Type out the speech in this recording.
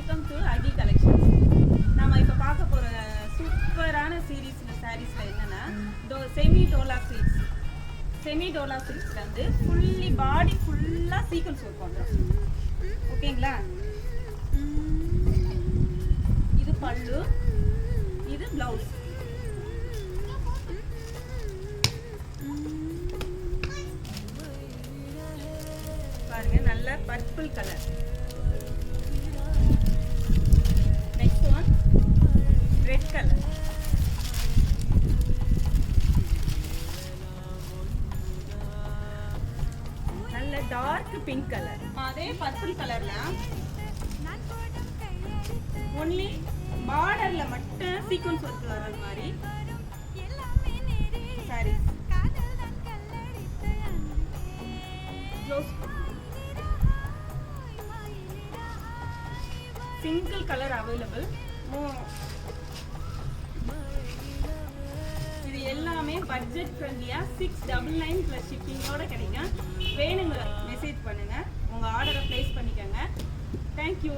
Welcome to Ahi collections. நம்ம இப்போ பார்க்க போகிற சூப்பரான சாரீஸில் என்னென்னா செமி டோலா சில்க்ஸில் வந்து ஃபுல்லி பாடி ஃபுல்லாக சீக்வன்ஸ் ஒர்க் பண்ணுறோம். ஓகேங்களா? இது பல்லு, இது ப்ளவுஸ். பாருங்க, நல்ல purple colour. Next one red colour. நல்ல டார்க் பிங்க் கலர். அதே பர்பிள் கலர்ல ஒன்லி பார்டர்ல மட்டும் சீக்வன்ஸ் ஒர்க் வர மாதிரி சாரீஸ். Single colour available. இது எல்லாமே பட்ஜெட் ஃப்ரெண்ட்லியா 699 + ஷிப்பிங்கோட கிடைக்கும். வேணுங்க மெசேஜ் பண்ணுங்க, உங்க ஆர்டரை பிளேஸ் பண்ணிக்கோங்க. தேங்க்யூ.